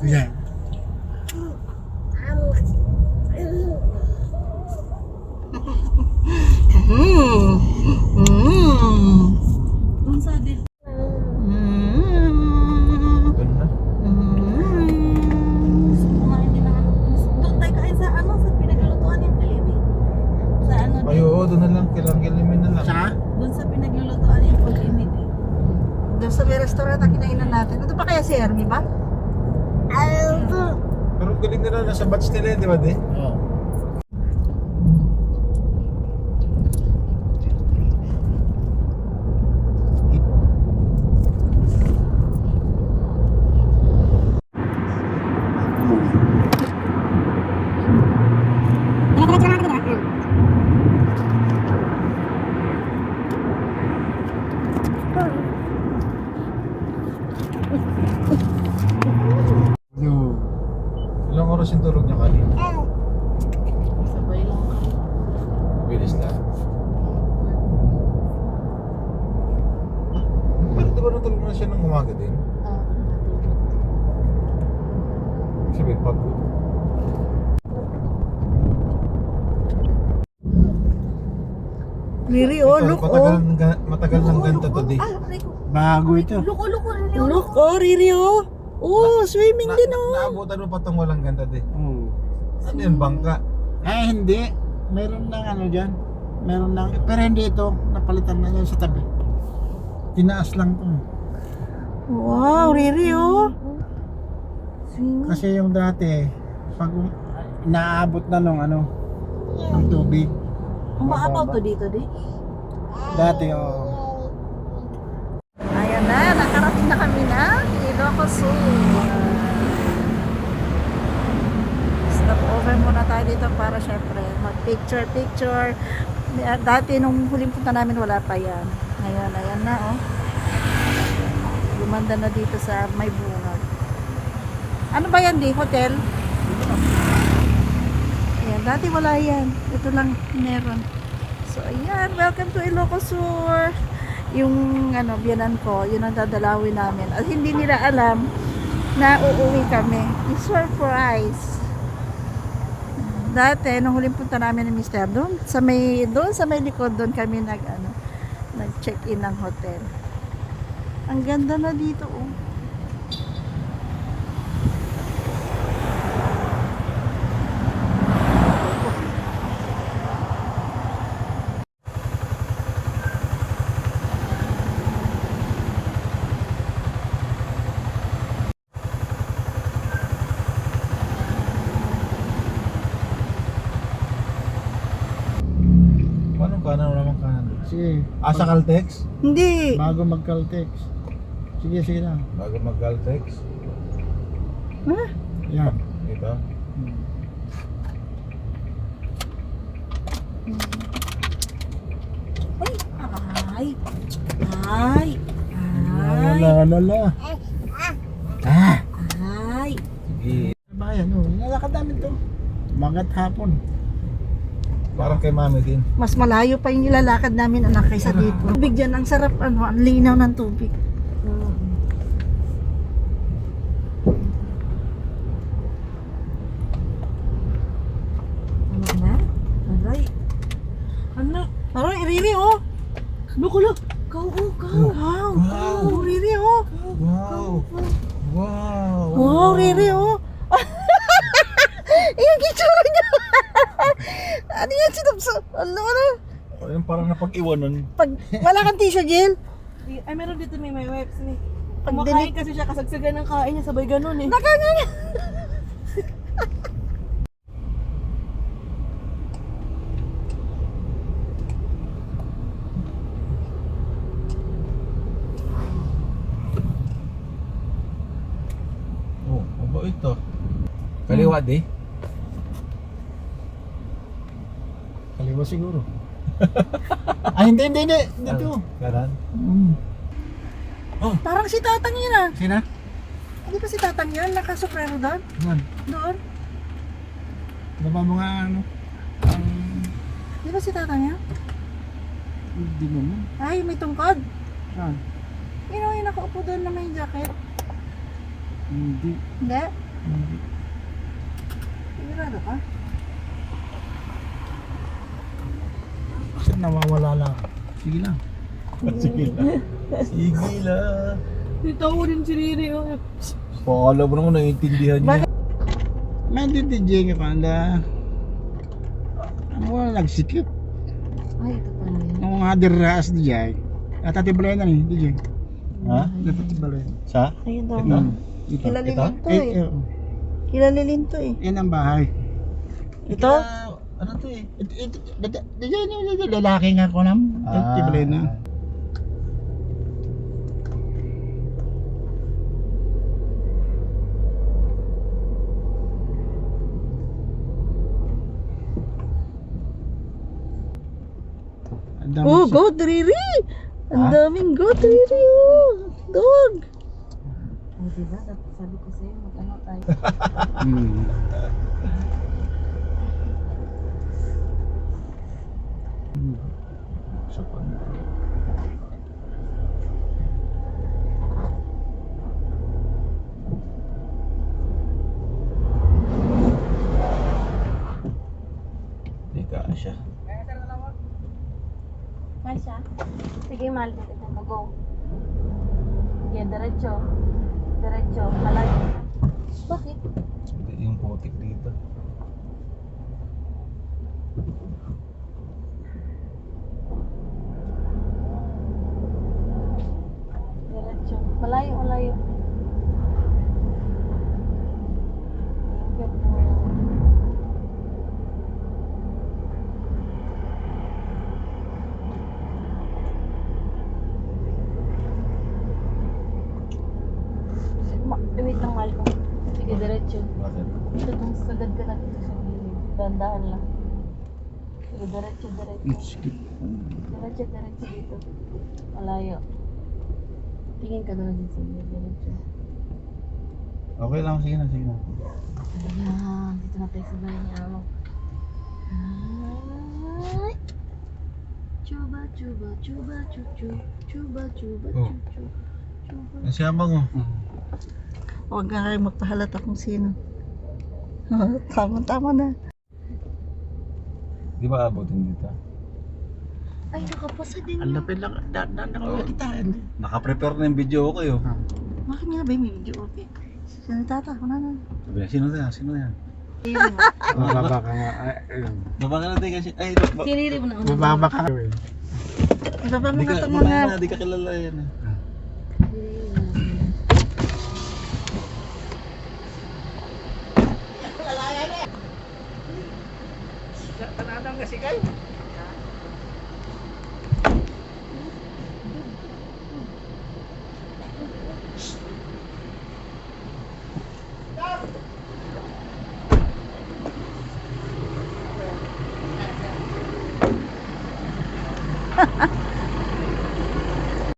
Yan. Unsa din? Ganda. Gusto ko nga hindi na ano. Doon tayo kain sa ano, sa pinaglulutuan yung Kalimi. Sa ano Ay, din. oo, doon na lang. Kailangan kilimin na lang. Saka? Doon sa pinaglulutuan yung Kalimi din. Doon sa may restaurant na kinainan natin. Ito pa kaya si Ermi ba? Pero galing nila, nasa batch nila yun, di ba, di? Oo. No. Ilang oras yung tulog niya kanina? Sabay lang kami. Bilis na. Pero di ba natulog na siya ng umaga din? Natulog. Sabihin, pagod. Riri, oh, look, oh. Matagal ng ganito to, di. Bago ito. Luko. Look, oh, Riri, oh. Oh, swimming din, oh. Naabutan mo pa itong walang ganda, di. Oo. Ano yun, bangka? Hindi. Meron ng ano dyan. Meron ng, pero hindi ito. Napalitan na yan sa tabi. Tinaas lang to. Wow, Riri, oh. Kasi yung dati, pag naabot na nung ano, ng tubig. Umaapaw to dito di? Dati, oo. Ayan na, nakarating na kami na. Ilocos Sur. Stop over muna tayo dito para syempre mag-picture. Dati nung huling punta namin wala pa yan. Ngayon, ayan na, oh. Gumanda na dito sa may bungad. Ano ba yan, di? Hotel? Ayan, dati wala yan. Ito lang meron. So, ayan. Welcome to Ilocos Sur. Yung, ano, biyanan ko, yun ang dadalawin namin. At hindi nila alam na uuwi kami. Surprise. Dati, nung huling punta namin ni Mr. Doon sa may likod, doon kami nag-check-in ng hotel. Ang ganda na dito, oh. Paano kanan? Wala mang kanan. Sige. Sa Caltex? Hindi. Bago mag-Caltex. Sige lang. Bago mag-Caltex. Ah, Yan. Ito. ay. Ay. Ay. Lala. Ah! Ay. Sige. Bayan, oh. Nalakad namin to. Magat hapon. Parang kay mami din. Mas malayo pa yung nilalakad namin, anak, kaysa dito. Tubig dyan, ang sarap, ano, ang linaw ng tubig. Ano na? Aray. Ano? Aray, Riri, oh. Luko. Go. Wow. Oh, Riri, oh. Wow! Wow! Wow, Riri, oh. Yung kitsura niya. Ano yan, ano? Ayun, parang napag-iwanan. Pag wala kang tissue gel, Ay, meron dito may wipes ni. Pag Kumakain kasi siya, kasagsagan ng kain niya, sabay ganun eh. nakanganga. Oh, mabait to. Kaliwa di? Kaliwa siguro. Hindi. Dito. Kanan? Parang si Tatang yun, ah. Sina? Hindi ba si Tatang yun? Nakasuprero doon? Yan. Doon? Baba mo nga ano. Di ba si Tatang yun? Hindi naman. Ay, may tungkod. Saan? Yun, yung nakaupo doon na may jacket. Hindi. Hindi? Sigurado ka? Kasi nawawala lang. Sige lang. Sige lang. Sige lang. Ito din si Riri. Pakala mo naman naiintindihan niya. May DJ ka pa na. Ano wala nagsikip? Ay, ito pala yun. Ang mga dirras DJ. At atibalay na ni DJ. Ha? Atibalay. Sa? Ayun daw. Ito? Ito. Kilalilin to Eh, eh. Kilalilin to eh. yan ang bahay. Ito? Ano to eh? DJ, lalaki nga ko nam. Atibalay na. Ang dami Oh, siya. goat Riri! Ang Ha? daming goat Riri oh! Dog! Oh, diba? Sabi ko sa'yo, mag-ano tayo. Hmm. Sa pan. Teka siya. Masya? Sige, mahal dito. Go. Sige, diretso. Diretso. Malayo. Bakit? Hindi yung putik dito. Diretso. Malayo, malayo. Ingit mo. Wait lang, mahal ko. Sige, diretso. Bakit? Ito, itong sagad ka na dito sa gilid. Dandahan lang. Sige, diretso, diretso. Skip. Diretso, diretso dito. Malayo. Tingin ka naman din sa gilid. Diretso. Okay lang, sige na, sige na. Ayan, dito na tayo sa bahay ni Amo. Ay! Chuba, chuba, chuba, chuchu. Chuba, chuba, Oh. chuchu. Chuba. Ang siyabang mo. Huwag nga kayo magpahalata kung sino. Tama-tama na. Di ba abutin dito? Ay, nakapasa din Ang yun. lapit lang. Nakakitaan. Naka-prepare na yung video ko kayo. Bakit nga ba yung video okay? Sino tata? Wala na. Sabi na, sino yan? Sino yan? Mababa ka nga. Ayun. Baba ka natin kasi. Ay, Tiniri mo na ako. Mababa ka. Iba ba Di mga ka, itong wala mga... na, di ka kilala yan eh. Tanadang kasi kayo.